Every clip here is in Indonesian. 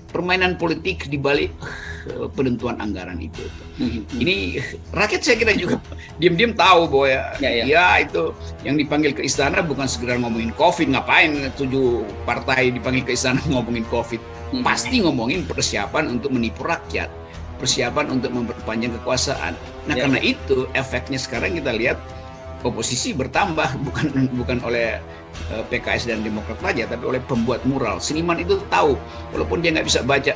permainan politik di balik penentuan anggaran itu. Ini rakyat saya kira juga diam-diam tahu bahwa ya itu yang dipanggil ke istana bukan sekedar ngomongin COVID, ngapain 7 partai dipanggil ke istana ngomongin COVID. Pasti ngomongin persiapan untuk menipu rakyat, persiapan untuk memperpanjang kekuasaan. Nah karena itu efeknya sekarang kita lihat oposisi bertambah bukan oleh PKS dan Demokrat saja, tapi oleh pembuat mural. Seniman itu tahu, walaupun dia nggak bisa baca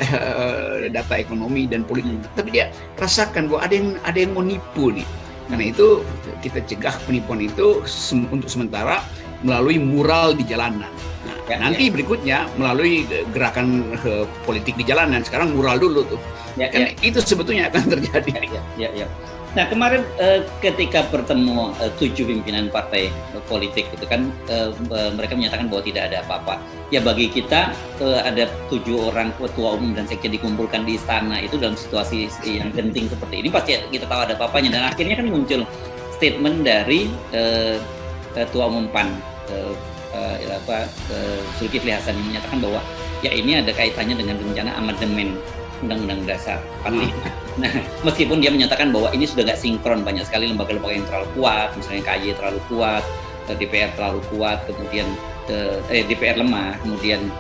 data ekonomi dan politik, tapi dia rasakan bahwa ada yang mau nipu nih. Karena itu kita cegah penipuan itu untuk sementara melalui mural di jalanan. Nah, nanti berikutnya melalui gerakan politik di jalanan. Sekarang mural dulu tuh. Kan itu sebetulnya akan terjadi. Nah kemarin ketika bertemu 7 pimpinan partai politik itu kan mereka menyatakan bahwa tidak ada apa-apa. Ya bagi kita ada 7 orang ketua umum dan sekjen dikumpulkan di istana itu dalam situasi yang genting seperti ini pasti kita tahu ada apa-apanya. Dan akhirnya kan muncul statement dari ketua umum PAN Zulkifli Hasan yang menyatakan bahwa ya ini ada kaitannya dengan rencana amandemen Undang-Undang Dasar 45. Nah, meskipun dia menyatakan bahwa ini sudah nggak sinkron, banyak sekali lembaga-lembaga yang terlalu kuat, misalnya KY terlalu kuat, DPR terlalu kuat, kemudian DPR lemah, kemudian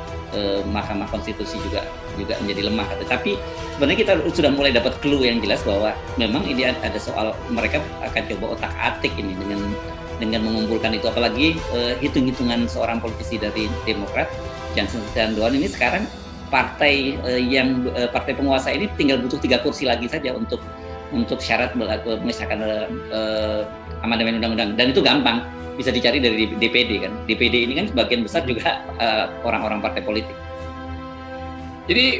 Mahkamah Konstitusi juga menjadi lemah. Tetapi sebenarnya kita sudah mulai dapat clue yang jelas bahwa memang ini ada soal mereka akan coba otak-atik ini dengan mengumpulkan itu, apalagi hitung-hitungan seorang politisi dari Demokrat, Jansen Setiawan ini sekarang partai partai penguasa ini tinggal butuh 3 kursi lagi saja untuk syarat mengesahkan amandemen undang-undang, dan itu gampang bisa dicari dari DPD kan. DPD ini kan sebagian besar juga orang-orang partai politik. Jadi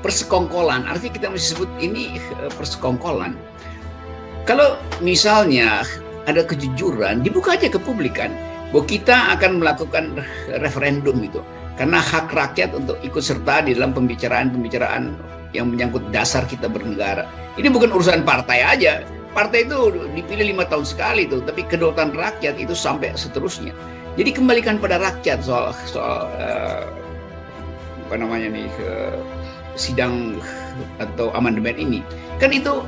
persekongkolan, artinya kita mesti sebut ini persekongkolan. Kalau misalnya ada kejujuran, dibuka aja ke publik kan, bahwa kita akan melakukan referendum itu. Karena hak rakyat untuk ikut serta di dalam pembicaraan yang menyangkut dasar kita bernegara. Ini bukan urusan partai aja. Partai itu dipilih 5 tahun sekali tuh, tapi kedaulatan rakyat itu sampai seterusnya. Jadi kembalikan pada rakyat soal sidang atau amandemen ini. Kan itu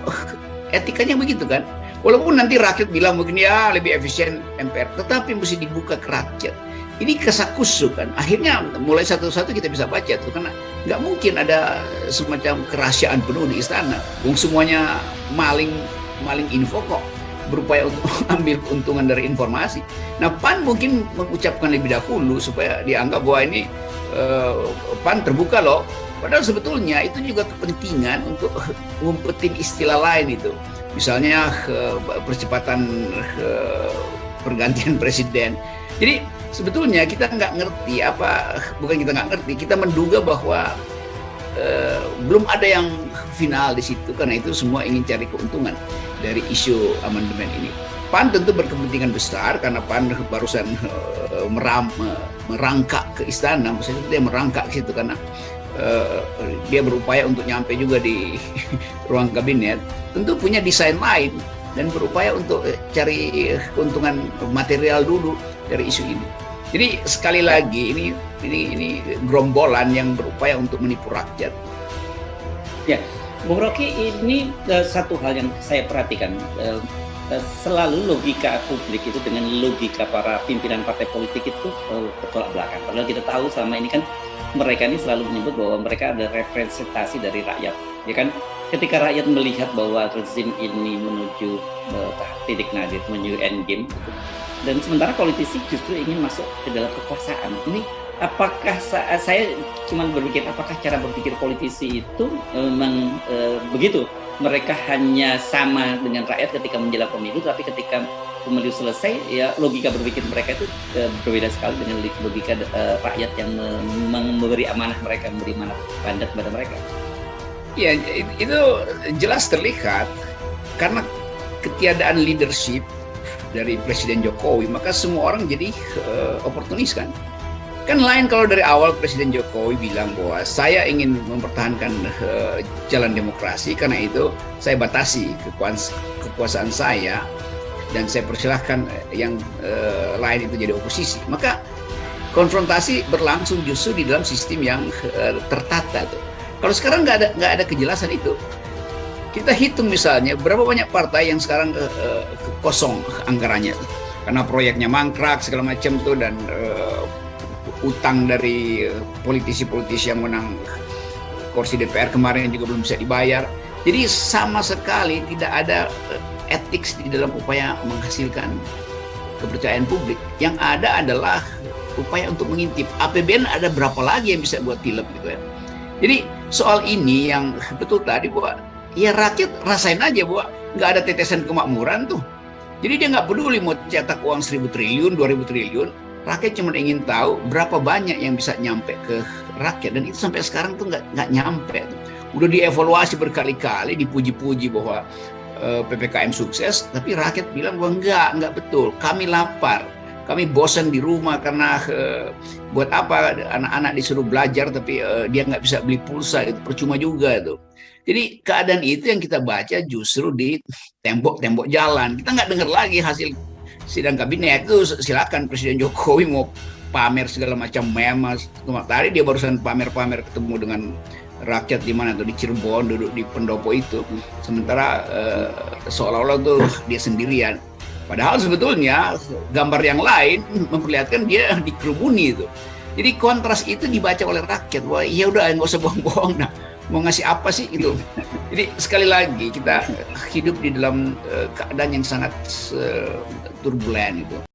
etikanya begitu kan. Walaupun nanti rakyat bilang mungkin ya lebih efisien MPR, tetapi mesti dibuka ke rakyat. Ini kesakusuk kan, akhirnya mulai satu-satu kita bisa baca tuh, karena nggak mungkin ada semacam kerahasiaan penuh di istana. Semuanya maling info kok, berupaya untuk ambil keuntungan dari informasi. Nah PAN mungkin mengucapkan lebih dahulu supaya dianggap bahwa ini PAN terbuka loh. Padahal sebetulnya itu juga kepentingan untuk ngumpetin istilah lain itu. Misalnya percepatan pergantian presiden. Jadi sebetulnya kita nggak ngerti kita menduga bahwa belum ada yang final di situ, karena itu semua ingin cari keuntungan dari isu amandemen ini. PAN tentu berkepentingan besar karena PAN barusan merangkak ke istana, maksudnya dia merangkak ke situ karena dia berupaya untuk nyampe juga di ruang kabinet, tentu punya desain lain dan berupaya untuk cari keuntungan material dulu dari isu ini. Jadi sekali lagi ini gerombolan yang berupaya untuk menipu rakyat. Ya, Bung Rocky, ini satu hal yang saya perhatikan, selalu logika publik itu dengan logika para pimpinan partai politik itu bertolak belakang. Padahal kita tahu selama ini kan mereka ini selalu menyebut bahwa mereka ada representasi dari rakyat, ya kan? Ketika rakyat melihat bahwa rezim ini menuju titik nadir, menuju endgame, dan sementara politisi justru ingin masuk ke dalam kekuasaan. Ini apakah saya cuma berpikir, apakah cara berpikir politisi itu memang begitu? Mereka hanya sama dengan rakyat ketika menjelang pemilu, tapi ketika pemilu selesai, ya logika berpikir mereka itu berbeda sekali dengan logika rakyat yang memberi amanah mereka, memberi amanah mandat kepada mereka. Ya, itu jelas terlihat karena ketiadaan leadership dari Presiden Jokowi, maka semua orang jadi oportunis kan. Kan lain kalau dari awal Presiden Jokowi bilang bahwa saya ingin mempertahankan jalan demokrasi, karena itu saya batasi kekuasaan saya dan saya persilahkan yang lain itu jadi oposisi. Maka konfrontasi berlangsung justru di dalam sistem yang tertata tuh. Kalau sekarang nggak ada kejelasan itu. Kita hitung misalnya berapa banyak partai yang sekarang kosong anggarannya tuh. Karena proyeknya mangkrak segala macam tuh, dan utang dari politisi-politisi yang menang kursi DPR kemarin juga belum bisa dibayar. Jadi sama sekali tidak ada etik di dalam upaya menghasilkan kepercayaan publik. Yang ada adalah upaya untuk mengintip. APBN ada berapa lagi yang bisa buat tilep gitu ya. Jadi soal ini yang betul tadi bahwa ya rakyat rasain aja bahwa nggak ada tetesan kemakmuran tuh. Jadi dia nggak peduli mau cetak uang 1.000 triliun, 2.000 triliun. Rakyat cuma ingin tahu berapa banyak yang bisa nyampe ke rakyat, dan itu sampai sekarang tuh nggak nyampe. Udah dievaluasi berkali-kali, dipuji-puji bahwa PPKM sukses, tapi rakyat bilang bahwa nggak betul. Kami lapar, kami bosan di rumah karena buat apa anak-anak disuruh belajar tapi dia nggak bisa beli pulsa, itu percuma juga tuh. Jadi keadaan itu yang kita baca justru di tembok-tembok jalan. Kita nggak dengar lagi hasil sidang kabinet itu. Silakan Presiden Jokowi mau pamer segala macam meme. Tadi dia barusan pamer-pamer ketemu dengan rakyat di mana tuh, di Cirebon, duduk di pendopo itu. Sementara seolah-olah tuh dia sendirian. Padahal sebetulnya gambar yang lain memperlihatkan dia dikerumuni itu. Jadi kontras itu dibaca oleh rakyat. Wah, ya udah nggak usah bohong-bohong. Nah, mau ngasih apa sih itu? Jadi sekali lagi kita hidup di dalam keadaan yang sangat turbulen itu.